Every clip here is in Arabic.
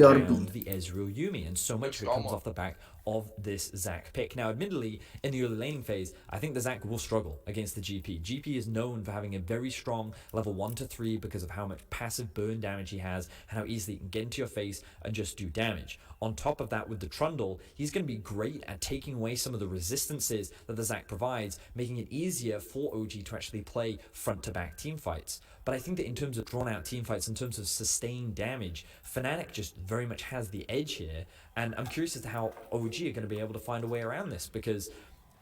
around the Ezreal Yuumi, and so much of it comes off the back of this Zac pick. Now, admittedly, in the early laning phase, I think the Zac will struggle against the GP. GP is known for having a very strong level 1 to 3 because of how much passive burn damage he has and how easily he can get into your face and just do damage. On top of that, with the Trundle, he's going to be great at taking away some of the resistances that the Zac provides, making it easier for OG to actually play front-to-back team fights. But I think that in terms of drawn-out team fights, in terms of sustained damage, Fnatic just very much has the edge here, and I'm curious as to how OG are going to be able to find a way around this, because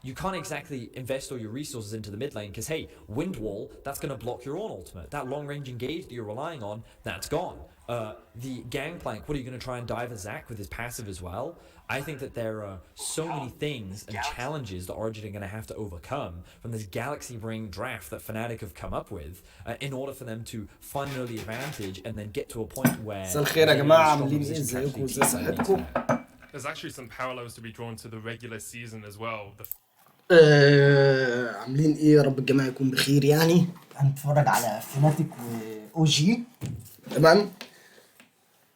you can't exactly invest all your resources into the mid lane because, hey, Wind Wall, that's going to block your own ultimate. That long-range engage that you're relying on, that's gone. The Gangplank, what are you going to try and dive a Zac with his passive as well? I think that there are so many things and challenges that Origin are going to have to overcome from this Galaxy Ring draft that Fnatic have come up with in order for them to find an early advantage and then get to a point where... There's actually some parallels to be drawn to the regular season as well. عاملين ايه؟ يا رب الجميع يكون بخير. يعني هنتفرج على فيناتيك واو جي. تمام.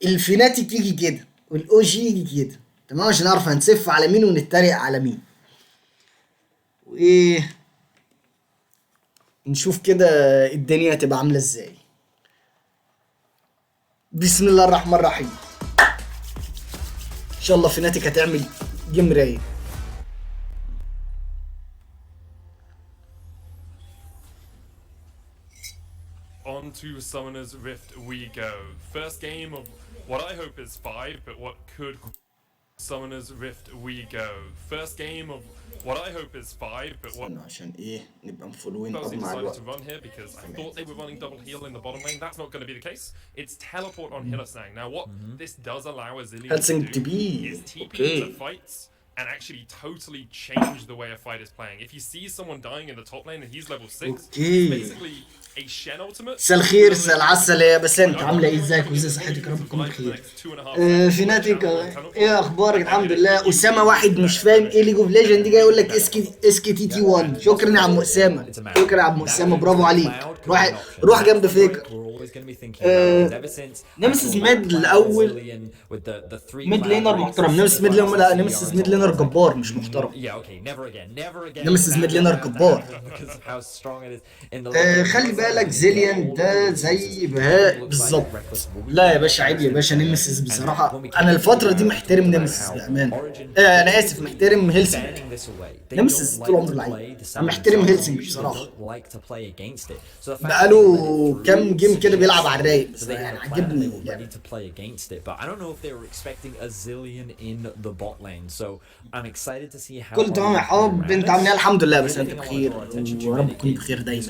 الفيناتيك يجي كده والاو جي يجي كده، تمام، عشان نعرف هنسف على مين ونتريق على مين. وايه نشوف كده الدنيا هتبقى عامله ازاي. بسم الله الرحمن الرحيم. ان شاء الله فيناتيك هتعمل جيم رايق. On to Summoner's Rift we go. First game of what I hope is 5, but what could... Summoner's Rift we go. First game of what I hope is 5, but what... عشان ايه نبقى مفولوين Chelsea مع decided الوقت. to run here because I thought they were running double heal in the bottom lane. That's not going to be the case. It's teleport on Hylissang. Now what this does allow Azilius to do is TP into fights and actually totally change the way a fight is playing. If he sees someone dying in the top lane and he's level 6, it's basically a Shen ultimate. مساء الخير، مساء العسل يا بسنت، عامله ايه؟ ازيك وازاي صحتك؟ يا رب تكون بخير. فيناتيك ايه اخبارك؟ الحمد لله. اسامه واحد مش فاهم ايه ليج اوف ليجند دي، جاي يقول لك اسكي تي تي 1. شكرا يا عم اسامه، شكرا يا عم اسامه، برافو عليك. روح جنب فكر. نمسز ميد الاول، ميد لينر محترم. نمسز ميد لينر، لا نمسز ميد لينر جبار مش محترم. نمسز ميد لينر جبار. خلي بالك زيليان ده زي بهاء بالظبط. لا يا باشا عيب يا باشا. نمسز بصراحه انا الفتره دي محترم نمسز بامانه. انا اسف، محترم هيلسنج. نمسز طول عمره لعيب. انا محترم هيلسنج بصراحه. بقاله كام جيم كده بيلعب على الرايق، بس يعني عجبني يعني. كل تمام يا حب، انت عامل ايه؟ الحمد لله بس انت بخير ورب تكون بخير دايما.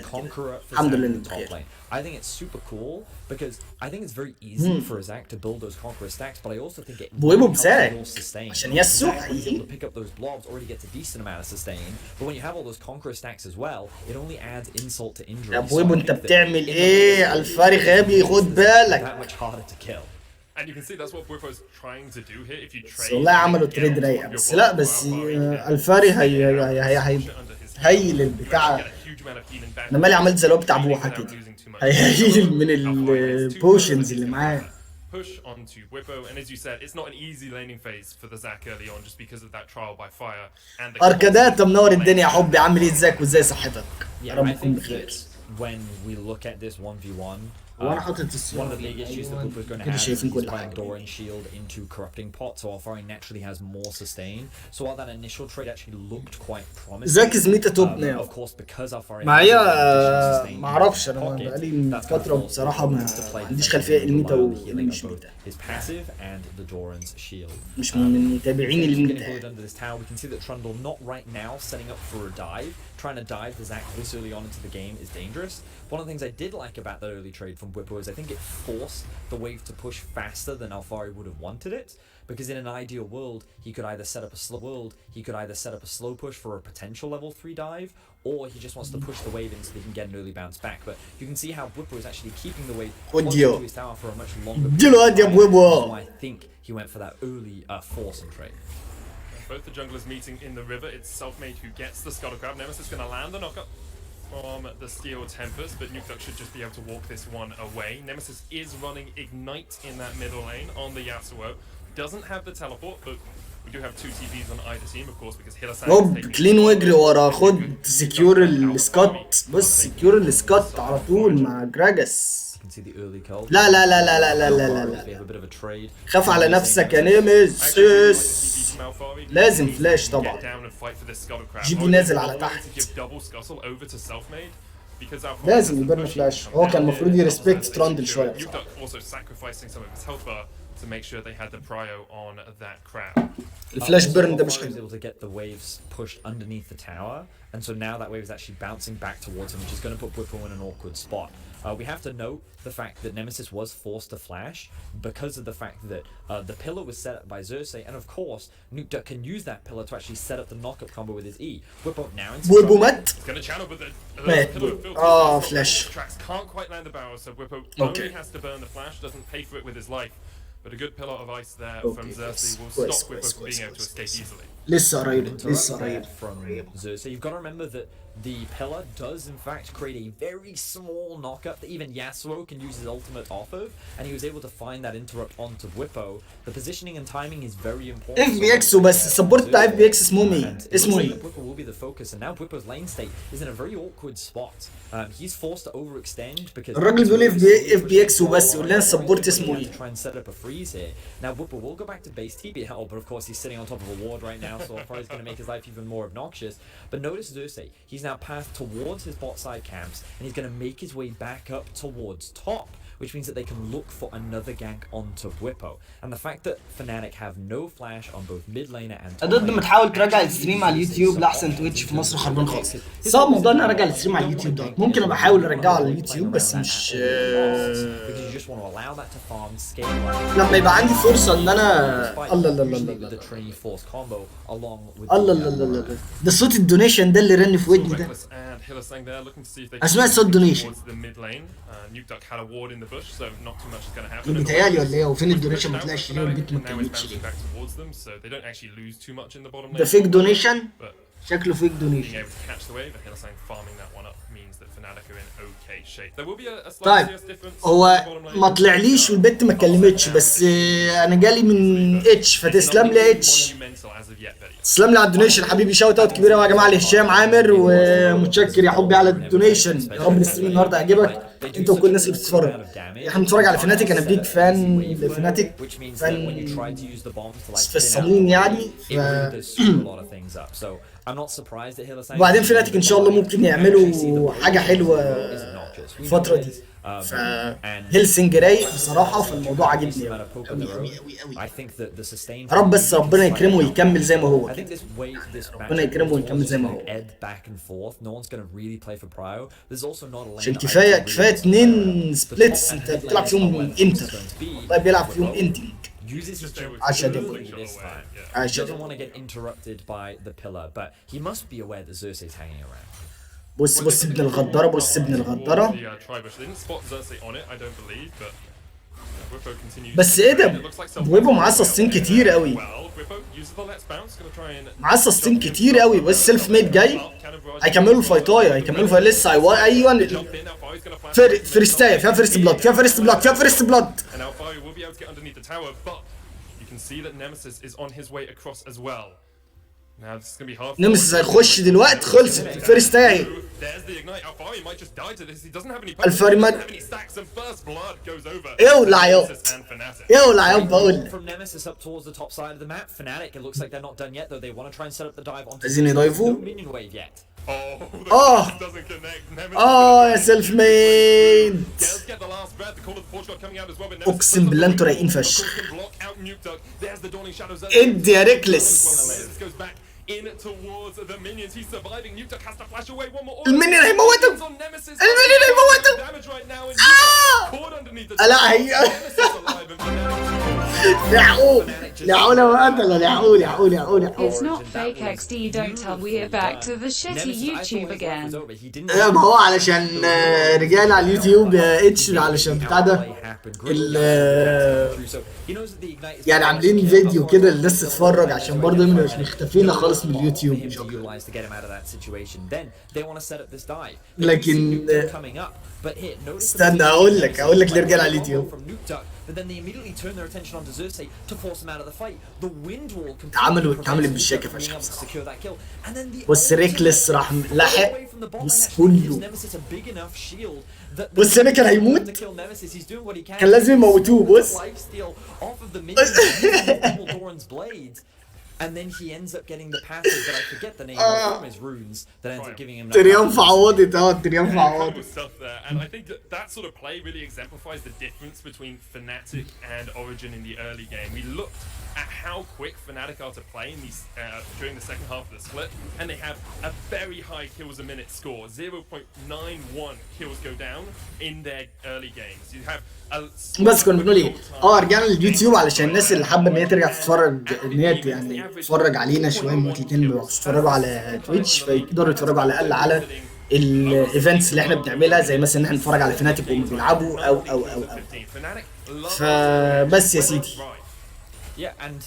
الحمد لله انت بخير. I think it's super cool because I think it's very easy for a Zac to build those conqueror stacks, but I also think it helps you sustain. عشان يسوع able to pick up those blobs already gets a decent amount of sustain, but when you have all those conqueror stacks as well, it only adds insult to injury. يا بويبو انت بتعمل ايه؟ الفاري غبي، خد بالك. That much harder to kiل. And you can see that's what Bwipo's trying to do here. If you trade, والله عملوا تريد رايقه، بس لا بس الفاري هيل البتاع. انا مالي عملت زي اللي هو بتاع بوحه كده، هيهيل من البوشنز اللي معاه. Push onto Bwipo, and as you said, it's not an easy laning phase for the Zac early on just because of that trial by fire and the اركادات منور الدنيا يا حبي، عامل ايه؟ ازيك وازاي صحتك؟ يا رب تكون بخير. When we look at this 1v1, وانا حاطط one of the big issues that Bwipo is going to have is playing Doran Shield into Corrupting Pot, so Alfari naturally has more sustain. So while that initial trade actually looked quite promising, زاك زميتا توب ناو. of course because Alfari معايا ما اعرفش، انا بقالي فتره بصراحه ما عنديش خلفيه الميتا ومش ميتا. His passive and the Doran's shield. مش من متابعين الميتا. Under this tower, we can see that Trundle not right now setting up for a dive. Trying to dive the Zac this early on into the game is dangerous. One of the things I did like about that early trade from Bwipo is I think it forced the wave to push faster than Alfari would have wanted it. Because in an ideal world, he could either set up a slow push for a potential level 3 dive, or he just wants to push the wave in so they can get an early bounce back. But you can see how Bwipo is actually keeping the wave close to his tower for a much longer period of time. So I think he went for that early force and trade. Both the junglers meeting in the river. It's Selfmade who gets the scuttle grab. Nemesis is going to land the knockup. from the Steel Tempest, but Nukeduck should just be able to walk this one away. Nemesis is running Ignite in that middle lane on the Yasuo. Doesn't have the teleport, but we do have 2 TPs on either team, of course, because Hillsang هوب كلين واجري ورا، خد سكيور السكوت. بص سكيور السكوت على طول مع جراجاس. لا لا لا لا لا لا لا لا، خاف على نفسك يا نيمس. لازم فلاش طبعا. جيبي نازل على تحت، لازم يبرن فلاش. هو كان المفروض يرسبكت تراندل شويه. to make sure they had the prio on that crab. الفلاش بيرن ده مش حلو. able to get the waves pushed underneath the tower, and so now that wave is actually bouncing back towards him, which is going to put Whipple in an awkward spot. We have to note the fact that Nemesis was forced to flash because of the fact that the pillar was set up by Xerxes, and of course Nukeduck can use that pillar to actually set up the knockup combo with his E. Whipple now in Whipple مات. He's going to channel, but the pillar of filter flash tracks can't quite land the barrel, so Whipple only has to burn the flash, doesn't pay for it with his life. But a good pillar of ice there from Xerxes will stop Whipple from being able to escape easily. لسه قريب لسه قريب. From Xerxes, you've got to remember that the pillar does in fact create a very small knockup that even Yasuo can use his ultimate off of, and he was able to find that interrupt onto Whippo. The positioning and timing is very important. FBX وبس السبورت بتاع FBX اسمه ايه؟ اسمه ايه؟ Whippo will be the focus, and now Whippo's lane state is in a very awkward spot. He's forced to overextend because الراجل بيقول FBX وبس، يقول لنا السبورت اسمه ايه؟ try and set up a freeze here. Now Whippo will go back to base TP help, but of course he's sitting on top of a ward right now, so probably is going to make his life even more obnoxious. But notice Xerxes, he's now passed towards his bot side camps, and he's going to make his way back up towards top, which means that they can look for another gank onto Whippo. And the fact that Fnatic have no flash on both mid laner and top ضد ما تحاول تراجع الستريم على اليوتيوب لاحسن تويتش في مصر خربان خالص. صعب موضوع ان ارجع الستريم على اليوتيوب ده، ممكن ابقى احاول ارجعه على اليوتيوب بس مش لما يبقى عندي فرصه ان انا الله الله الله الله الله الله ده صوت الدونيشن ده اللي رن في ودني ده. اسمع صوت دونيشن. بيتهيألي ولا ايه؟ وفين الدونيشن؟ ما طلعش ليه والبيت ما اتكلمتش ليه؟ ده فيك دونيشن؟ شكله فيك دونيشن. طيب هو ما طلعليش والبت ما اتكلمتش، بس انا جالي من اتش، فتسلم لي اتش، تسلم لي على الدونيشن حبيبي. شاوت اوت كبيره يا جماعه لهشام عامر، ومتشكر يا حبي على الدونيشن. يا رب الستريم النهارده يعجبك انت وكل الناس اللي بتتفرج. احنا بنتفرج على فناتيك، انا بيك فان لفناتيك، فان في الصميم يعني. وبعدين فناتيك ان شاء الله ممكن يعملوا حاجه حلوه الفتره دي. هيلسنج رايق بصراحه، فالموضوع عاجبني قوي قوي قوي. يا رب بس ربنا يكرمه ويكمل زي ما هو، ربنا يكرمه ويكمل زي ما هو، عشان كفايه 2 سبليتس انت بتلعب فيهم انتر. طيب بيلعب فيهم انتنج عشان doesn't want to get interrupted by the pillar, but he must be aware that Xerxes is hanging around. بص ابن الغدارة، بص ابن الغدارة. بس ايه ده؟ ويبو معاه سستين كتير قوي، معاه سستين كتير قوي. بس سيلف ميد جاي، هيكملوا الفايتايه، هيكملوا الفايت لسه. ايوه فيرستايه فيها فيرست بلاد، فيها فيرست بلاد، فيها فيرست بلاد. نمس هيخش دلوقتي، خلصت الفيرست اهي. الفاري اولع يا بقول. عايزين يضيفوا. يا سيلف ميد. اقسم بالله انتوا رايقين فشخ. ادي يا ريكلس. المينيون هيموته، المينيون هيموته. لا هي يعقوب لا حول ولا قوة لا حول يا حول يا حول يا حول. It's not fake XD, don't tell me we're back to the shitty YouTube again. ما هو علشان رجال على اليوتيوب يا اتش علشان بتاع ده يعني عاملين فيديو كده للناس تتفرج عشان برضه مش مختفينا خالص من اليوتيوب مش أكتر. لكن استنى اقول لك ليه رجال على اليوتيوب. But then they immediately turn their attention onto Xerxes to force him out of the fight. The wind wall اتعملت بالشيكة فشخ بصراحة. بص ريكلس راح لاحق بص كله. بص هنا كان هيموت كان لازم يموتوه بص. And then he ends up getting the passive that I forget the name of his runes that ends up giving him تريومف عوضت تريومف عوضت. And I think that sort of play really exemplifies the difference between Fnatic and Origin in the early game. We looked at how quick Fnatic are to play in these during the second half of the split, and they have a very high kills a minute score. 0.91 kills go down in their early games. You have بس كنا بنقول ايه رجعنا لليوتيوب علشان الناس اللي حابه ان هي ترجع تتفرج ان هي يعني تتفرج علينا شويه ممكن ما بيتفرجوا على تويتش فيقدروا يتفرجوا على الاقل على الايفنتس اللي احنا بنعملها زي مثلا ان احنا نتفرج على فناتيك وهم بيلعبوا او فبس يا سيدي. Yeah, and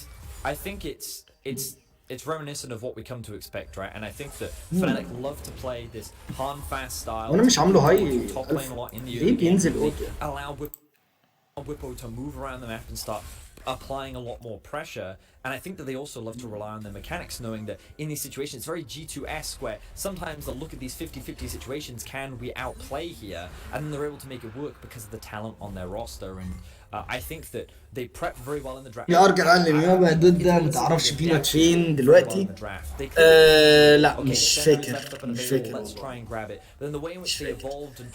I think it's reminiscent of what we come to expect, right? And I think that Fnatic love to play this hard fast style. وانا مش عامله هاي top lane a lot in the ليه بينزل اوتو؟ allow Whippo to move around the map and start applying a lot more pressure. And I think that they also love to rely on their mechanics, knowing that in these situations, it's very G2-esque, where sometimes they'll look at these 50-50 situations, can we outplay here? And then they're able to make it work because of the talent on their roster. And I think that they prep very well in the draft. يا ارجع على اليابا ضد ده ما تعرفش بينات فين دلوقتي. لا مش فاكر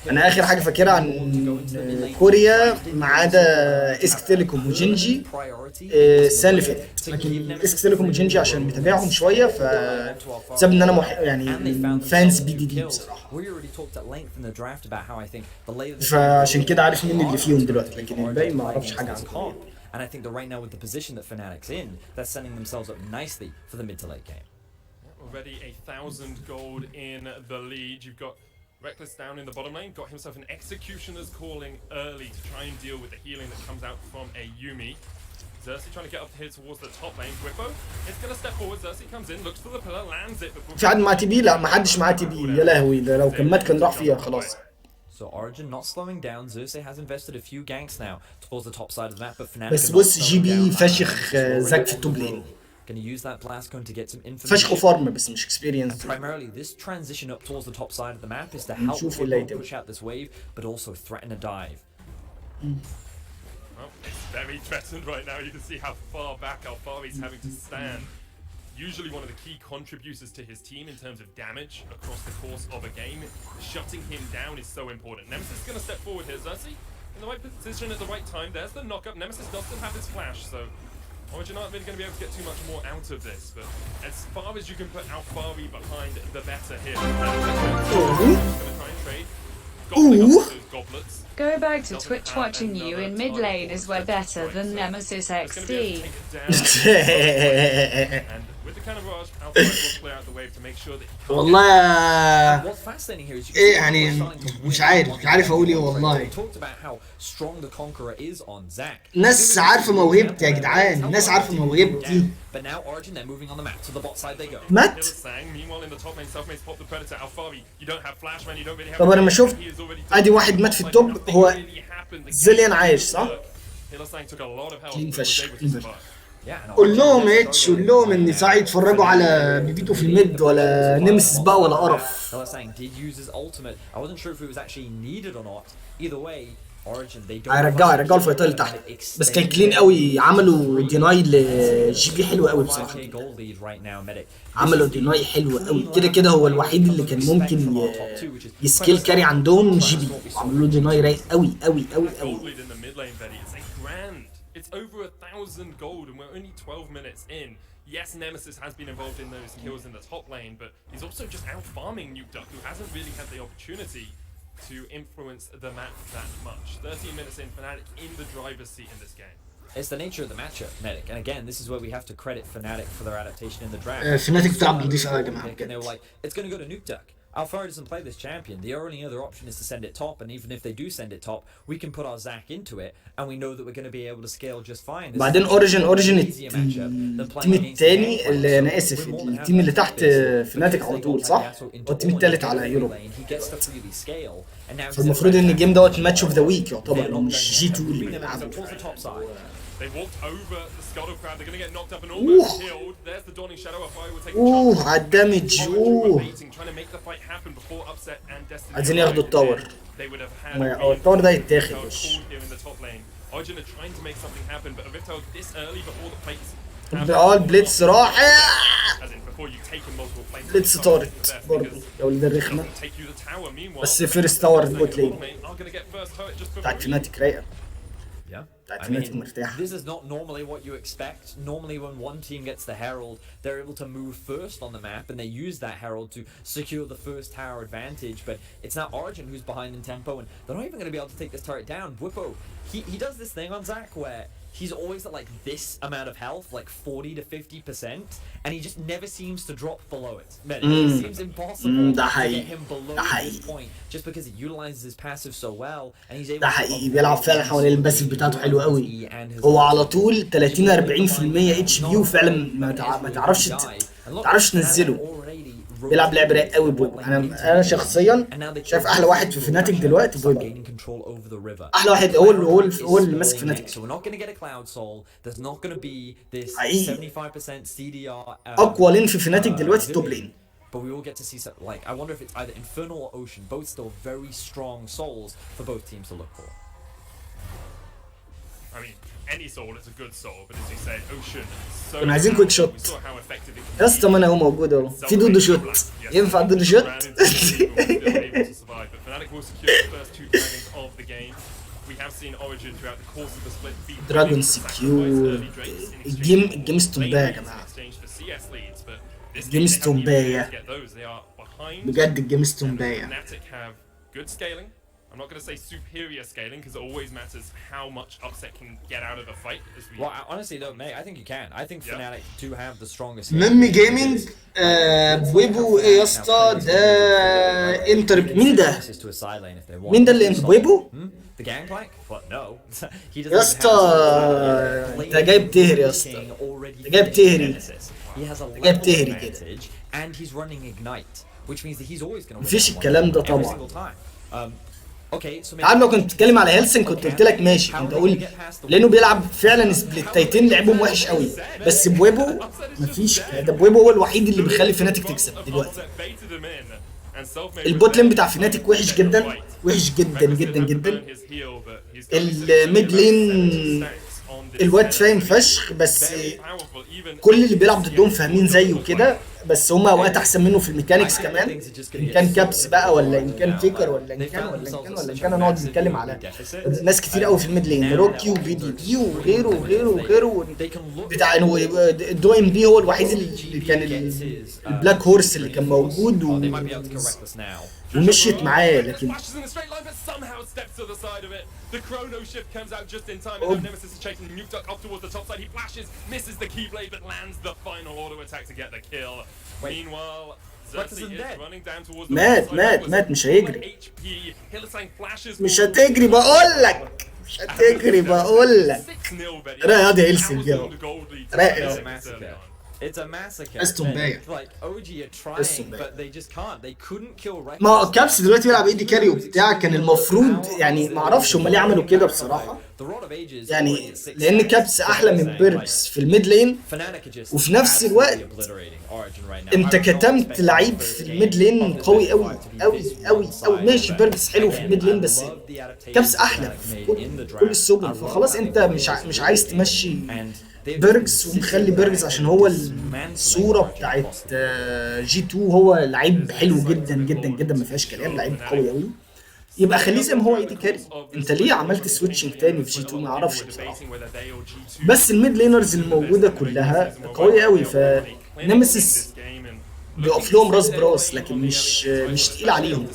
انا اخر حاجه فاكرها عن كوريا ما عدا اسك تيليكوم وجينجي السنه اللي فاتت. لكن اسك تيليكوم وجينجي عشان متابعهم شويه فسبب ان انا يعني فانز بي دي بصراحه فعشان كده عارف مين اللي فيهم دلوقتي لكن الباقي ما اعرفش حاجه عنهم. And I think that right now with the position that Fnatic's in, that's setting themselves up nicely for the mid to late game. Already 1,000 gold in the lead. You've got Reckless down in the bottom lane, got himself an Executioner's Calling early to try and deal with the healing that comes out from a Yuumi. Xerxes trying to get up here towards the top lane. Whippo, it's going to step forward. Xerxes comes in, looks for the pillar, lands it. في حد معاه تي بي؟ لا ما حدش معاه تي بي. يا لهوي ده لو كان مات كان راح فيها خلاص. So Origin not slowing down. Xerxes has invested a few ganks now towards the top side of the map, but Fnatic بس بص جي بي فشخ زاك في التوب لين. Gonna use that blast cone to get some information. فشخ وفارم بس مش experience. Primarily, this transition up towards the top side of the map is to help Whippo push out this wave, but also threaten a dive. Well, it's very threatened right now. You can see how far back Alfari's having to stand. Usually one of the key contributors to his team in terms of damage across the course of a game. Shutting him down is so important. Nemesis is going to step forward here. Xerxes in the right position at the right time. There's the knock-up. Nemesis does still have his flash, so Origin aren't really going to be able to get too much more out of this. But as far as you can put Alfari behind, the better here. Going to try and trade. Gobbling up those goblets. Go back to Twitch. Watching you in mid lane is way better than Nemesis XD. والله ايه يعني مش عارف اقول ايه والله. ناس عارفه موهبتي يا جدعان. الناس عارفه موهبتي. مات. طب انا ما شفت ادي واحد مات في التوب. هو زيليان عايش صح؟ كلين فشخ. قول لهم اتش قول لهم ان ساعة يتفرجوا على بيبيتو في الميد ولا نمسس بقى ولا قرف. هيرجعوا الفايتات اللي تحت بس كان كلين قوي. عملوا ديناي لجي بي حلو قوي بصراحه. عملوا ديناي حلو قوي كده كده. هو الوحيد اللي كان ممكن يسكيل كاري عندهم جي بي. عملوا له ديناي رايق قوي قوي قوي قوي. It's over 1,000 gold and we're only 12 minutes in. Yes, Nemesis has been involved in those kills in the top lane, but he's also just out farming Nukeduck, who hasn't really had the opportunity to influence the map that much. 13 minutes in, Fnatic in the driver's seat in this game. It's the nature of the matchup, Medic. And again, this is where we have to credit Fnatic for their adaptation in the draft. فناتك بتلعب نضيف قوي يا جماعه And they بجد. were like, it's going to go to Nuke Duck. Alpha doesn't play this champion. The only other option is to send it top, and even if they do send it top, we can put our Zac into it, and we know that we're going to be able to scale just fine. بعدين اوريجن التيم التاني اللي انا اسف التيم اللي تحت فناتك على طول صح؟ هو التيم التالت على يوروب. فالمفروض ان الجيم دوت ماتش اوف ذا ويك يعتبر مش جي 2 اللي بيلعبوا. They walked over the Scuttle crowd. They're going to get knocked up and almost killed. There's the Dawning Shadow. A fire will take a chance. على الدمج. Trying to make the fight happen before Upset and Destiny. عايزين ياخدوا التاور. They would have had التاور ده يتاخد وش. here in the top lane. Origin are trying to make something happen, but Avito this early before the plates. البليتس راح. As in before you've taken multiple plates. بليتس طارت برضه يا ولد الرخمه. بس فيرست تاور البوت لين. بتاعت فناتك رايقه. I mean, this is not normally what you expect. Normally when one team gets the Herald, they're able to move first on the map and they use that Herald to secure the first tower advantage, but it's now Origin who's behind in tempo and they're not even going to be able to take this turret down. Bwipo, he does this thing on Zac where he's always at like this amount of health, like 40 to 50%, and he just never seems to drop below it. It seems impossible to get him below this point just because he utilizes his passive so well and he's able ده حقيقي بيلعب فعلا حوالين الباسيف بتاعته حلو قوي. هو على طول 30 40% اتش بي وفعلا ما تعرفش تنزله. بيلعب لعب رايق قوي بويبو. انا شخصيا شايف احلى واحد في فناتك دلوقتي بويبو. احلى واحد هو اللي ماسك فناتك. حقيقي اقوى لين في فناتك دلوقتي توب لين. But we will get to see some, like, I wonder if it's either Infernal or Ocean, both still very strong souls for both teams to look for. I mean, any soul is a good soul, but as you said, Ocean so كنا عايزين كويك شوت. saw how effective it can يا اسطى ما انا هو موجود اهو. في دودو شوت. ينفع دودو شوت؟ دراجون سكيور. الجيم استنبايه يا جماعه. الجيم استنبايه. بجد الجيم استنبايه. I'm not going to say superior scaling because it always matters how much Upset can get out of a fight. Well, honestly though, Meg, I think you can. I think Fnatic do have the strongest. ميمي جيمنج بويبو ايه يا اسطى ده انتر مين ده؟ مين ده اللي انت بويبو؟ The Gangplank? But no. He يا اسطى انت جايب تهري يا اسطى. انت جايب تهري. جايب تهري كده. And he's running Ignite, which means that he's always going to مفيش الكلام ده طبعا. اوكي عارف لو كنت بتتكلم على هيلسن كنت قلت لك ماشي كنت اقول لانه بيلعب فعلا سبليتايتين لعبهم وحش قوي بس بويبو مفيش ده بويبو هو الوحيد اللي بيخلي فناتك تكسب دلوقتي. البوت لين بتاع فناتك وحش جدا وحش جدا جدا جدا. الميد لين الواد فاهم فشخ بس كل اللي بيلعب ضدهم فاهمين زيه كده بس هما اوقات احسن منه في الميكانيكس كمان ان كان كابس بقى ولا ان كان فيكر ولا ان كان هنقعد نتكلم على ناس كتير قوي في الميد لين روكي وفي دي بي وغيره بتاع الدو ام بي هو الوحيد اللي كان البلاك هورس اللي كان موجود ومشيت معاه لكن The chrono shift comes out just in time, and now Nemesis is chasing Nuke Duck up towards the top side. He flashes, misses the Keyblade, but lands the final auto attack to get the kill. Meanwhile, Xerxes is running down towards the مات مش هيجري. مش هتجري بقول لك. رايق يا هيلسنج يا رايق. It's a massacre. استنبايه. Like OG are trying but they just can't. They couldn't kill right. ما كابس دلوقتي بيلعب ايدي كاري وبتاع كان المفروض يعني ما اعرفش هم ليه عملوا كده بصراحه. يعني لان كابس احلى من بيرجز في الميد لين وفي نفس الوقت انت كتمت لعيب في الميد لين قوي قوي ماشي بيرجز حلو في الميد لين بس كابس احلى في كل السبل فخلاص انت مش عايز تمشي بيرجز ومخلي بيرجز عشان هو الصوره بتاعت جي 2 هو لعيب حلو جدا جدا جدا ما فيهاش كلام لعيب قوي قوي يبقى خليه زي ما هو ايدي كاري. انت ليه عملت سويتشنج تاني في جي 2 ما اعرفش بصراحه بس الميد لينرز الموجوده كلها قويه قوي فنيمسيس بيقف لهم راس براس لكن مش تقيل عليهم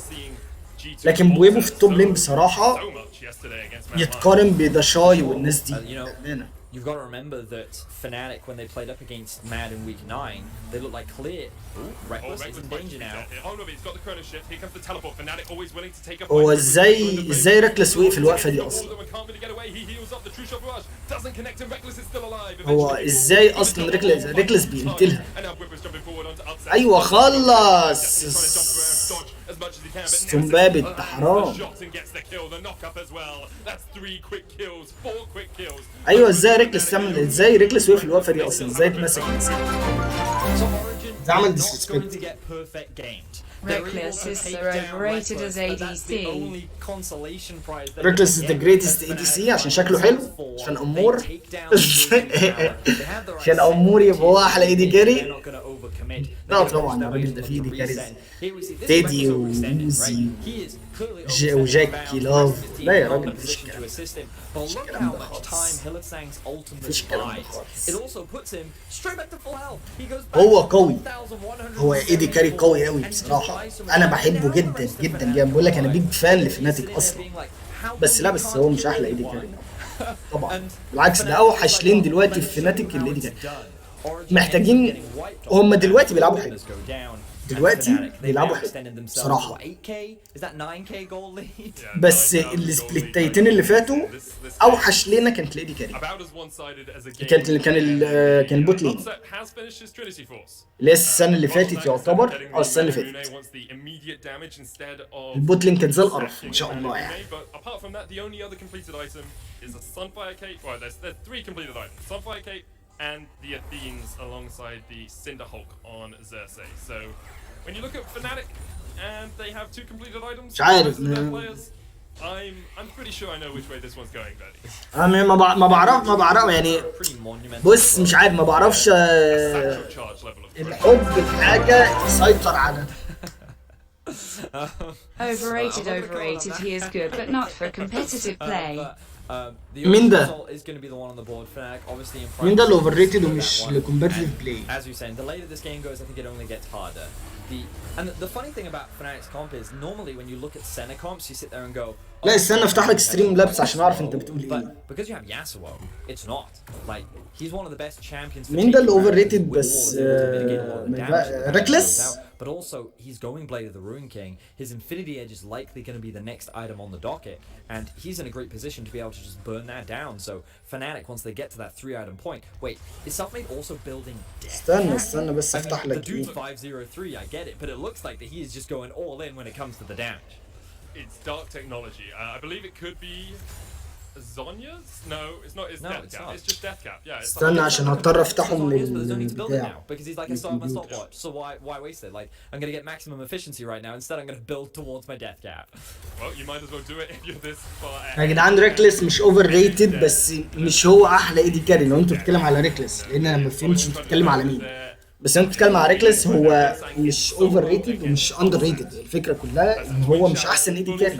لكن بويبو في التوب لين بصراحه يتقارن بداشاي والناس دي. you've got to remember that Fnatic, when they played up against Mad in week 9, they looked like clear. Reckless is in danger now. Oh no, he's got the chrono shift. Here comes the teleport. Fnatic always willing to take a هو ازاي ريكلس وقف الوقفه دي اصلا؟ هو ازاي اصلا ريكلس بيقتلها؟ ايوه خلص استنبابت حرام. ايوه ازاي ريكلس وقف الوقفه دي اصلا؟ ازاي اتمسك؟ ده عمل ديسريسبكت. Reckless is so overrated as ADC. Reckless is the greatest ADC عشان شكله حلو، عشان أمور. عشان أمور يبقى هو أحلى ايدي كاري. لا طبعا الراجل ده فيه ايدي كاريز تيدي ووزي وجاكي لاف. لا يا راجل مفيش الكلام ده. مفيش الكلام ده خالص. مفيش الكلام ده خالص. هو قوي، هو ايدي كاري قوي قوي بصراحة. أنا بحبه جدا جدا جدا. بقول لك أنا بيج فان لفناتيك أصلا. بس لا، بس هو مش أحلى ايدي كاري طبعا. بالعكس ده أوحش لين دلوقتي في فناتيك الايدي كاري. محتاجين، هم دلوقتي بيلعبوا حلو، دلوقتي بيلعبوا حلو بصراحة. بس السبليتايتين اللي فاتوا اوحش لينا كانت ليدي كاري. كان البوت لين اللي هي السنة اللي فاتت يعتبر، السنة اللي فاتت البوت لين كانت زي القرف ما شاء الله يعني. And the Athenes alongside the Cinderhulk on Xerxes. So when you look at Fnatic and they have 2 completed items, مش عارف I'm pretty sure I know which way this one's going, Daddy. أنا ما بعرف يعني. بص مش عارف، ما بعرفش الحب الحاجة يسيطر على. Overrated. He is good, but not for competitive play. مين ده؟ مين ده اللي اوفر ريتد ومش لكومبتيتيف بلاي؟ As you're saying, the later this game goes, I think it only gets harder. The funny thing about Fnatic's comp is normally when you look at Senna comps, you sit there and go, لا استنى افتح لك ستريم لابس عشان اعرف انت بتقول ايه. But because you have Yasuo, it's not. Like he's one of the best champions. مين ده اللي اوفر ريتد بس؟ ريكلس. But also, he's going Blade of the Ruin King. His Infinity Edge is likely going to be the next item on the docket, and he's in a great position to be able to just burn that down. So Fnatic, once they get to that 3-item point, wait, is Selfmade also building death? استنى بس افتح لك. The dude's 503, I get it, but it looks like that he is just going all in when it comes to the damage. It's dark technology. I believe it could be Zonya's? No, it's not. It's Death Cap. It's just Death Cap. Yeah. استنى عشان هضطر افتحه من البتاع. Because he's like a stopwatch. So why waste it? Like I'm gonna get maximum efficiency right now. Instead I'm gonna build towards my Death Cap. Well, you might as well do it if you're this far ahead. يا جدعان ريكلس مش اوفر ريتد، بس مش هو احلى ايدي كاري لو انتوا بتتكلم على ريكلس، لان انا ما فهمتش انتوا بتتكلم على مين. بس انت بتتكلم على ريكلس، هو مش اوفر ريتد ومش اندر ريتد. الفكره كلها ان هو مش احسن ايدي كاري،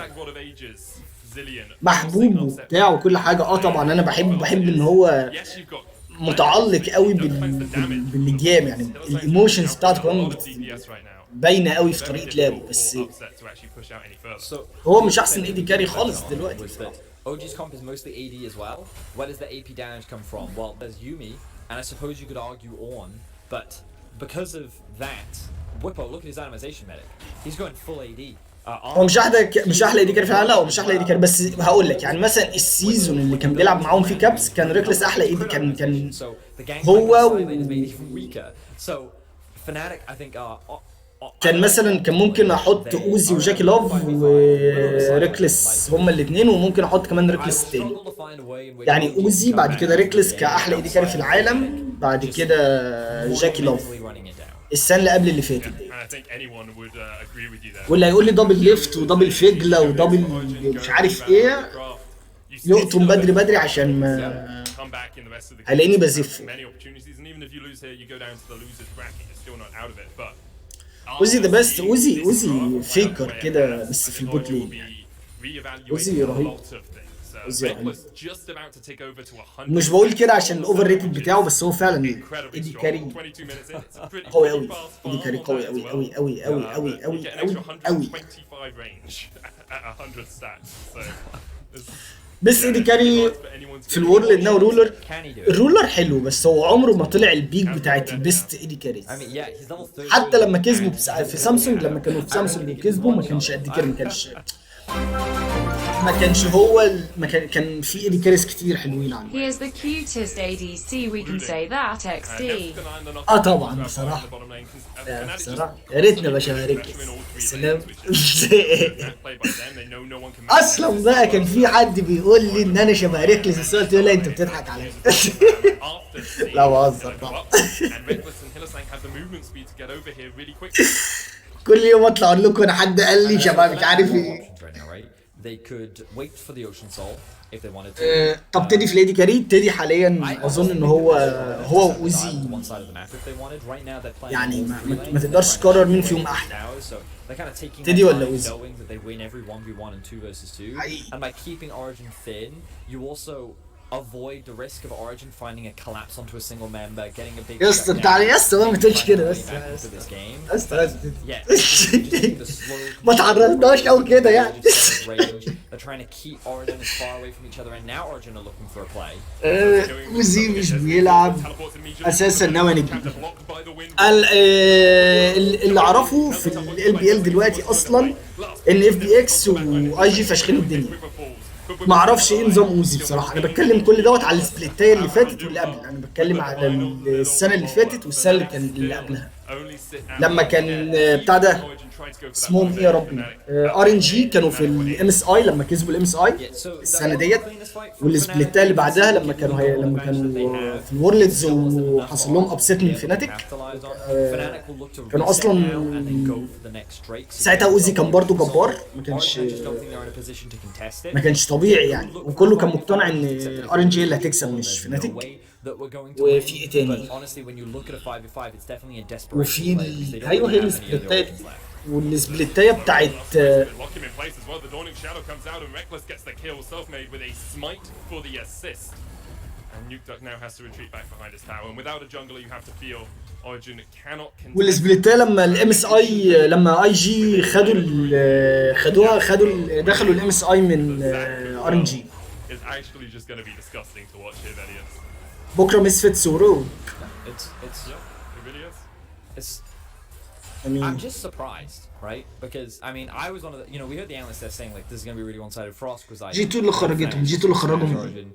محبوب وبتاع وكل حاجه. طبعا انا بحب ان هو متعلق قوي بالجيم، يعني الايموشنز بتاعته كمان باينه قوي في طريقه لعبه. بس هو مش احسن ايدي كاري خالص دلوقتي. OG's comp is mostly AD as well. Where does the AP damage come from? Well, there's Yumi, and I suppose you could argue Ornn, but because of that, Whippo, look at his animation medic. He's going full AD. هو مش احلى ايدي كاري فعلا. لا هو مش احلى ايدي كاري، بس هقول لك يعني مثلا السيزون اللي كان بيلعب معاهم في كابس كان ريكلس احلى ايدي. كان هو كان مثلا كان ممكن احط اوزي وجاكي لوف وريكلس هما الاثنين، وممكن احط كمان ريكلس تاني. يعني اوزي بعد كده ريكلس كاحلى ايدي كاري في العالم، بعد كده جاكي لوف السنه اللي قبل اللي فاتت دي. واللي هيقول لي دبل ليفت ودبل فيجلا ودبل مش عارف ايه يقطم بدري عشان ما هلاقيني بزف. اوزي ده بس اوزي فيكر كده بس في البوت لين. اوزي رهيب. مش بقول كده عشان الاوفر ريتد بتاعه، بس هو فعلا ايدي كاري قوي قوي. ايدي كاري قوي قوي قوي قوي قوي قوي قوي قوي قوي. بس ايدي كاري في الورلد ناو رولر، الرولر حلو بس هو عمره ما طلع البيك بتاعت البيست ايدي كاريز. حتى لما كسبوا في سامسونج، لما كانوا في سامسونج وكسبوا ما كانش قد كده، ما كانش هو ما كان في ايدي كاريز كتير حلوين عنه. He is the cutest ADC, we can say that XD. طبعا بصراحه، بصراحه يا ريتنا بشارك. سلام. اصلا بقى كان في حد بيقول لي ان انا شبه ريكلس، بس قلت له لا انت بتضحك عليا. لا بهزر طبعا. كل يوم اطلع اقول لكم انا حد قال لي شبه مش عارف ايه. They could wait for the Ocean Soul if they wanted to. طب تيدي في ليدي كاري، تيدي حاليا اظن ان هو اوزي، يعني ما تقدرش تقرر مين فيهم احلى، تيدي ولا اوزي. And by keeping Origin thin, you also avoid the risk of Origin finding a collapse onto a single member, getting a big. يا اسطى تعالى يا اسطى ما تقولش كده بس. يا اسطى ما تعرضناش قوي كده يعني. They're trying to keep Origin as far away from each other, and now Origin are looking for a play. اوزي مش بيلعب اساسا ناوي نجي. اللي اعرفه في ال بي ال دلوقتي اصلا ان اف بي اكس واي جي فاشخين الدنيا. ما اعرفش ايه نظام اوزي بصراحه. انا بتكلم كل دوت على السبليتايه اللي فاتت واللي قبل، انا بتكلم على السنه اللي فاتت والسنه اللي كان اللي قبلها، لما كان بتاع ده اسمهم ايه يا ربي، ار ان جي كانوا في الام اس اي لما كسبوا الام اس اي السنه ديت، والسبليتايه اللي بعدها لما كانوا في الورلدز وحصل لهم ابسيت من فيناتيك. كانوا اصلا ساعتها اوزي كان برضو جبار، ما كانش طبيعي يعني، وكله كان مقتنع ان ار ان جي اللي هتكسب مش فيناتيك. وفي ايه تاني؟ وفي ايوه هي السبليتايه، والسبليتايه بتاعت والسبليتايه لما الام اس اي لما اي جي دخلوا الام اس اي من ار ان جي. بكره مسفت سورو. I'm just surprised, right? Because I mean, I was one of the, we heard the analysts there saying like this is going to be really one-sided for us because G2 اللي خرجتهم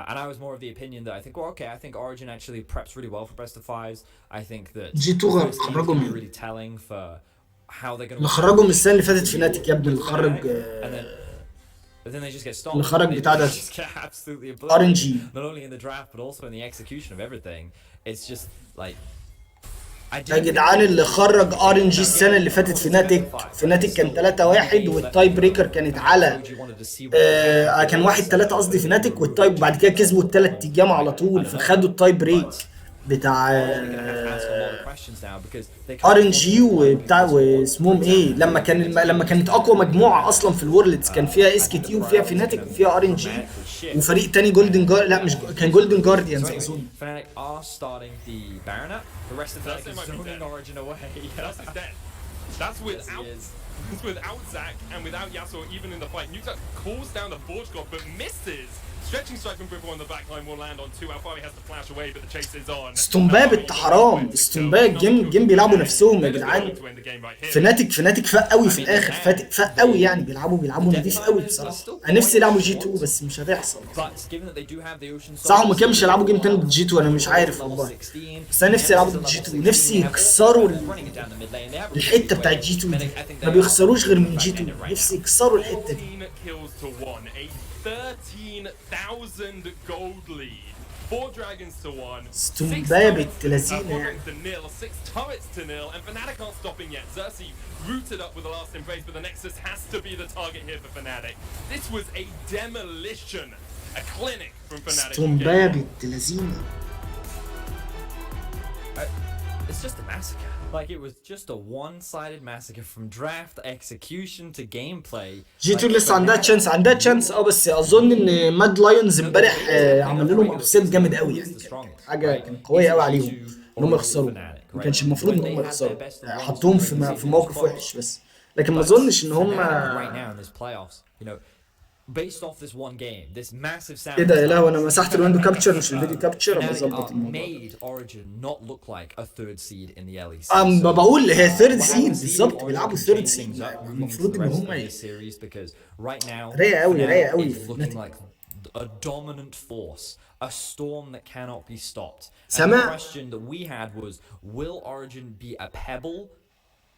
and I was more of the opinion that I think, well, okay, I think Origin actually preps really well for best of fives. I think that G2 خرجهم really telling for how they're going to. اللي خرجهم السنة اللي فاتت فيناتيك يا ابني، اللي خرج But then they just get stopped. اللي خرج بتاع ده absolutely RNG. Not only in the draft but also in the execution of everything. It's just like يا جدعان اللي خرج ار ان جي السنه اللي فاتت فيناتيك كان 3-1 والتاي بريكر كانت على كان 1-3 قصدي فيناتيك، والتايب بعد كده كسبوا الثلاث ايام على طول، فخدوا التاي بريك بتاع ار ان جي وبتاع واسمهم ايه، لما كانت اقوى مجموعه اصلا في الورلدز كان فيها اس كي تي وفيها فيناتيك وفيها ار ان جي وفريق تاني جولدن لا مش كان جولدن جارديانز اظن. Without Zac and without Yasuo even in the fight, Nukta calls down the Forge God but misses. Stretching strike from Brimble on the backline will land on 2. Alfari has to flash away but the chase is on. استنباب الحرام، استنباب الجيم بيلعبوا نفسهم يا جدعان. فناتيك فاق قوي في الاخر، فاق قوي يعني، بيلعبوا نضيف قوي بصراحه. انا نفسي يلعبوا جي 2 بس مش هتحصل. صح هم كده مش هيلعبوا جيم تاني ضد جي 2، انا مش عارف والله، بس انا نفسي يلعبوا ضد جي 2، نفسي يكسروا الحته بتاعت جي 2 دي، ما بيخسروش غير من جي 2، نفسي يكسروا الحته دي. 13,000 gold lead. 4 dragons to 1. استنباب التلازينة. 6 turrets to 0, and Fnatic aren't stopping yet. Xerxes rooted up with the last embrace, but the Nexus has to be the target here for Fnatic. This was a demolition, a clinic from Fnatic. استنباب التلازينة. It's just a massacre. Like it was just a one-sided massacre from draft execution to gameplay. جي 2 لسه عندها تشانس بس اظن ان ماد لايونز امبارح عمل لهم ابسيت جامد قوي يعني، حاجه كانت قويه قوي عليهم ان هم يخسروا، ما كانش المفروض ان هم يخسروا، حطوهم في موقف وحش، بس لكن ما اظنش ان هم based off this one game, this massive sample ايه ده؟ لا size, انا مسحت الويندو كابتشر مش الفيديو كابتشر. اما Fnatic اظبط الموضوع ده. made Origin not look like a third seed in the LEC. اما بقول هي ثيرد we'll have to سيد see if بالظبط، Origin بيلعبوا can ثيرد change سيد. things up moving into المفروض the ان rest هم of this series because right now رايقه قوي، رايقه Fnatic قوي is looking فناتيك. like a dominant force, a storm that cannot be stopped. And the سامع؟ question that we had was, will Origin be a pebble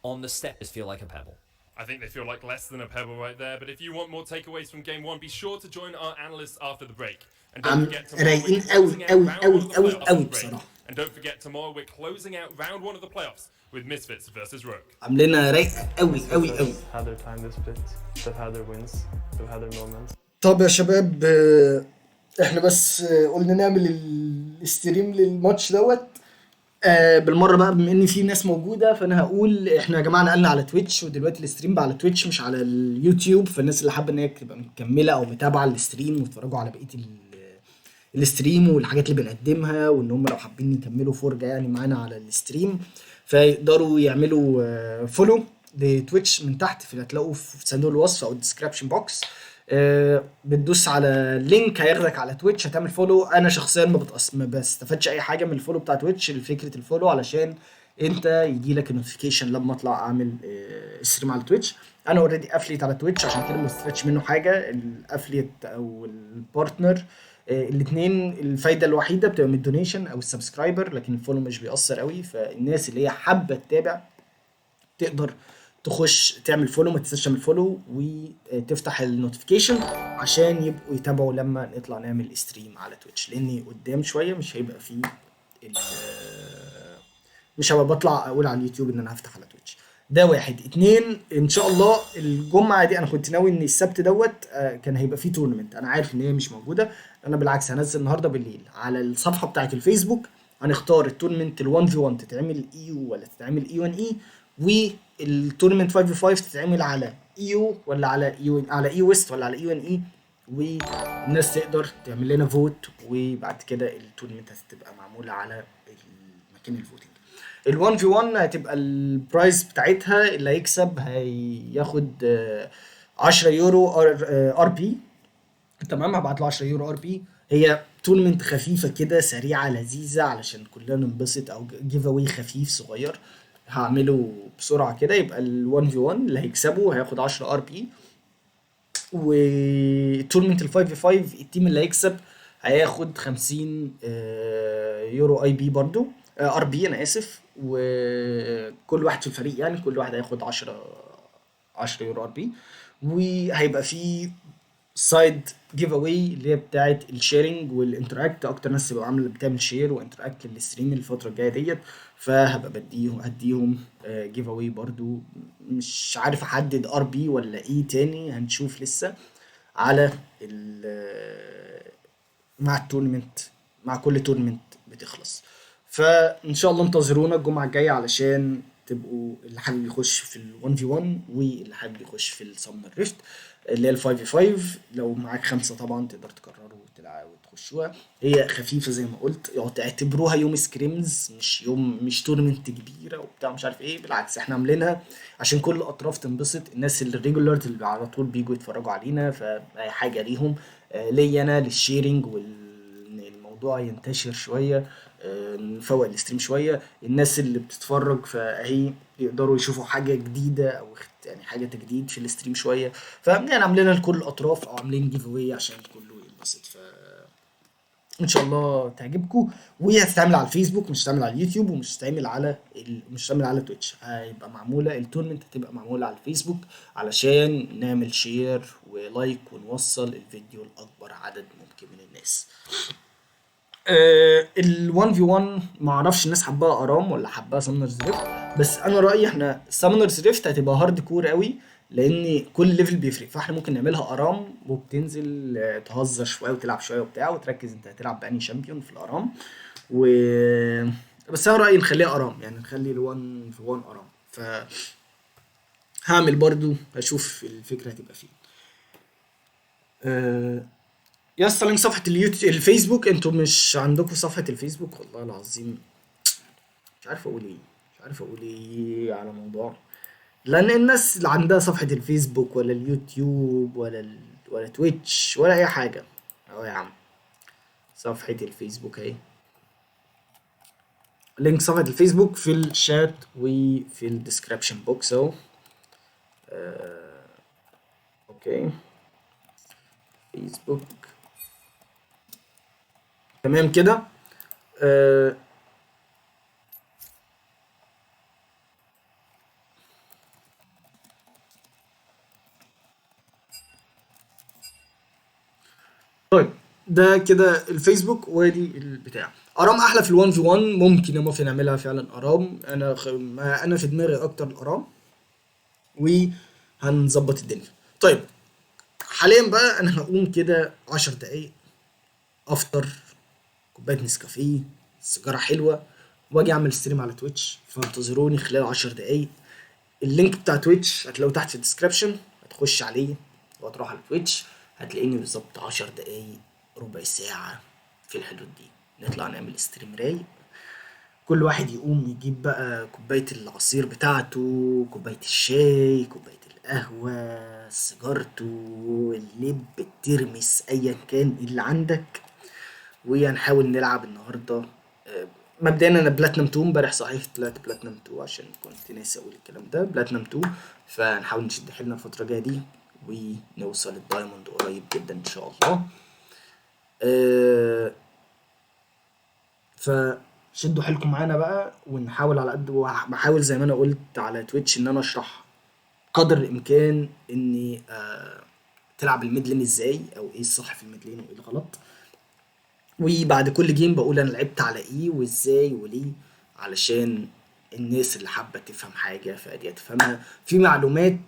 on the steppers feel like a pebble? I think they feel like less than a pebble right there. But if you want more takeaways from game one, be sure to join our analysts after the break. And don't forget tomorrow رايقين we're closing قوي out قوي round one of the قوي playoffs قوي with Break. بصراحه. And don't forget tomorrow we're closing out round one of the playoffs with Misfits versus Rogue. عاملينها رايقه قوي قوي قوي. Had their time this split. They've had their wins. They've had their moments. طب يا شباب احنا بس قلنا نعمل الاستريم للماتش دوت. بالمره بقى بما ان في ناس موجوده فانا هقول احنا يا جماعه نقلنا على تويتش، ودلوقتي الاستريم بقى على تويتش مش على اليوتيوب. فالناس اللي حابه ان هي تبقى مكمله او متابعه الاستريم ويتفرجوا على بقيه الاستريم والحاجات اللي بنقدمها، وان هم لو حابين يكملوا فرجه يعني معانا على الاستريم فيقدروا يعملوا فولو لتويتش من تحت، هتلاقوا في صندوق الوصف او الديسكربشن بوكس. بتدوس على اللينك هياخدك على تويتش، هتعمل فولو. انا شخصيا ما بستفادش اي حاجه من الفولو بتاع تويتش، فكره الفولو علشان انت يجي لك النوتيفيكيشن لما اطلع اعمل ستريم على تويتش. انا اوريدي افليت على تويتش عشان كده ما استفدتش منه حاجه. الافليت او البارتنر الاثنين الفايده الوحيده بتبقى من الدونيشن او السبسكرايبر، لكن الفولو مش بيأثر قوي. فالناس اللي هي حابه تتابع تقدر تخش تعمل فولو، ما تنساش تعمل فولو وتفتح النوتيفيكيشن عشان يبقوا يتابعوا لما نطلع نعمل ستريم على تويتش، لاني قدام شويه مش هيبقى فيه مش هبقى بطلع اقول على اليوتيوب ان انا هفتح على تويتش. ده واحد. اتنين، ان شاء الله الجمعه دي انا كنت ناوي ان السبت دوت كان هيبقى فيه تورنمنت. انا عارف ان هي مش موجوده، انا بالعكس هنزل النهارده بالليل على الصفحه بتاعه الفيسبوك. هنختار التورنمنت ال1 في 1 تتعمل ايو ولا تتعمل اي 1 اي، والتورنمنت 5 في 5 تتعمل على ايو ولا على ايو، على اي ويست ولا على اي 1 اي، والناس تقدر تعمل لنا فوت، وبعد كده التورنمنت هتبقى معموله على مكان الفوتنج. ال1 في 1 هتبقى البرايز بتاعتها اللي هيكسب هياخد 10 يورو ار بي. تمام، هبعت له 10 يورو ار بي. هي تورنمنت خفيفه كده سريعه لذيذه علشان كلنا ننبسط، او جيف اواي خفيف صغير هعمله بسرعه كده. يبقى ال1 في 1 اللي هيكسبه هياخد 10 ار بي، والتورنمنت ال5 في 5 التيم اللي هيكسب هياخد 50 يورو اي بي برضو، ار بي انا اسف. وكل واحد في الفريق يعني كل واحد هياخد 10 يورو ار بي. وهيبقى في سايد جيف اواي اللي هي بتاعه الشيرنج والانتراكت. اكتر ناس تبقى عامله بتعمل شير وانتراكت للستريم الفتره الجايه ديت، فهبقى هديهم جيف اواي برضو. مش عارف احدد ار بي ولا ايه تاني، هنشوف لسه على مع التورنمنت، مع كل تورنمنت بتخلص. فان شاء الله انتظرونا الجمعه الجايه علشان تبقوا اللي حابب يخش في ال1 في 1 واللي حابب يخش في السمر ريفت اللي هي ال5 في 5. لو معاك 5 طبعا تقدر تكرروا وتخشوها. هي خفيفه زي ما قلت، اعتبروها يوم سكريمز مش تورنمنت كبيره وبتاع مش عارف ايه. بالعكس احنا عاملينها عشان كل الاطراف تنبسط، الناس اللي الريجولار اللي على طول بيجوا يتفرجوا علينا، فاي حاجه ليهم ليا انا للشيرنج والموضوع ينتشر شويه، نفوق الاستريم شويه. الناس اللي بتتفرج فاهي يقدروا يشوفوا حاجه جديده او يعني حاجه تجديد في الاستريم شويه. فيعني عاملينها لكل الاطراف او عاملين جيف اواي عشان كله ينبسط. ان شاء الله تعجبكم. وهي هتتعمل على الفيسبوك، مش هتتعمل على اليوتيوب، ومش هتتعمل على مش هتتعمل على تويتش. هيبقى معموله التورنمنت هتبقى معموله على الفيسبوك علشان نعمل شير ولايك ونوصل الفيديو لاكبر عدد ممكن من الناس. ال1 في 1 ما اعرفش الناس حباها ارام ولا حباها سامنرز ريفت، بس انا رايي احنا سامنرز ريفت هتبقى هارد كور قوي لان كل ليفل بيفرق. فاحنا ممكن نعملها ارام وبتنزل تهزر شويه وتلعب شويه وبتاع وتركز انت هتلعب باني شامبيون في الارام بس انا رايي نخليها ارام، يعني نخلي ال1 في 1 ارام. ف هعمل برضو هشوف الفكره هتبقى فين. يا اسطى لينك صفحه اليوتيوب الفيسبوك، انتوا مش عندكم صفحه الفيسبوك؟ والله العظيم مش عارف اقول ايه على موضوع، لان الناس اللي عندها صفحه الفيسبوك ولا اليوتيوب ولا تويتش ولا اي حاجه. اهو يا عم صفحه الفيسبوك اهي، لينك صفحه الفيسبوك في الشات وفي الديسكريبشن بوكس اهو. اوكي فيسبوك تمام كده. طيب ده كده الفيسبوك وادي البتاع. ارام احلى في ال1 في 1 ممكن يا ممكن نعملها فعلا ارام. انا في دماغي اكتر الارام وهنظبط الدنيا. طيب حاليا بقى انا هقوم كده 10 دقايق افطر كوبايه نسكافيه سيجاره حلوه واجي اعمل ستريم على تويتش، فانتظروني خلال 10 دقايق. اللينك بتاع تويتش هتلاقوه تحت في الديسكربشن، هتخش عليه وهتروح على تويتش هتلاقيني بالظبط 10 دقايق ربع ساعة في الحدود دي نطلع نعمل ستريم رايق. كل واحد يقوم يجيب بقى كوباية العصير بتاعته، كوباية الشاي، كوباية القهوة، سيجارته، اللب، الترمس، ايا كان اللي عندك، وهنحاول نلعب النهارده. مبدئيا انا بلاتنم 2 امبارح صحيح طلعت بلاتنم 2 عشان كنت ناسي اقول الكلام ده، بلاتنم 2. فهنحاول نشد حيلنا الفتره الجايه دي ونوصل الدايموند قريب جدا ان شاء الله. فشدوا حيلكم معانا بقى ونحاول على قد، وبحاول زي ما انا قلت على تويتش ان انا اشرح قدر الامكان اني تلعب الميد لين ازاي، او ايه الصح في الميد لين وايه الغلط. وبعد كل جيم بقول انا لعبت على ايه وازاي وليه، علشان الناس اللي حابه تفهم حاجه فادي تفهمها. في معلومات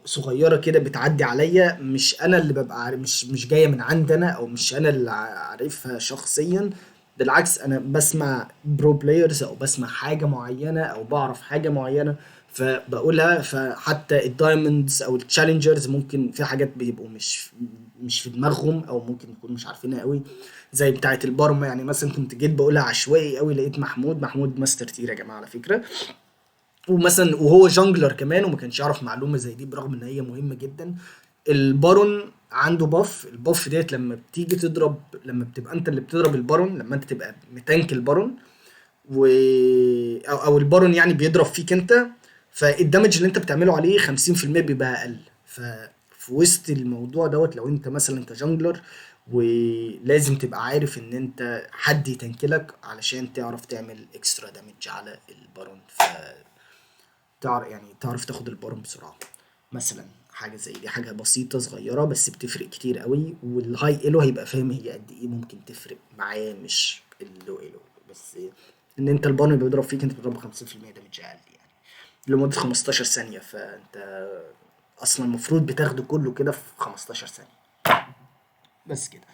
صغيره كده بتعدي عليا، مش انا اللي ببقى عارف، مش جايه من عندنا او مش انا اللي عارفها شخصيا. بالعكس انا بسمع برو بلايرز او بسمع حاجه معينه او بعرف حاجه معينه فبقولها. فحتى الدايموندز او التشالنجرز ممكن في حاجات بيبقوا مش في دماغهم او ممكن يكونوا مش عارفينها قوي، زي بتاعه البارما. يعني مثلا كنت جيت بقولها عشوائي قوي لقيت محمود ماستر تير يا جماعه على فكره، ومثلا وهو جانجلر كمان وما كانش يعرف معلومه زي دي برغم ان هي مهمه جدا. البارون عنده باف، الباف ديت لما بتيجي تضرب، لما بتبقى انت اللي بتضرب البارون، لما انت تبقى متانك البارون و او البارون يعني بيضرب فيك انت، فالدمج اللي انت بتعمله عليه 50% بيبقى اقل. ففي وسط الموضوع دوت لو انت مثلا كجانجلر ولازم تبقى عارف ان انت حد يتنكلك علشان تعرف تعمل اكسترا دامج على البارون، تعرف تاخد البارون بسرعة مثلا. حاجة زي دي حاجة بسيطة صغيرة بس بتفرق كتير قوي، والهاي ايلو هيبقى فاهم هي قد ايه ممكن تفرق معاه، مش اللو ايلو بس. ان انت البارون بيضرب فيك انت بتضربه 50% دامج اقل يعني لمدة 15 ثانية، فانت اصلا المفروض بتاخده كله كده في 15 ثانية بس كده.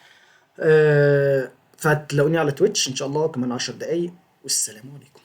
فتلاقوني على تويتش ان شاء الله كمان 10 دقايق، والسلام عليكم.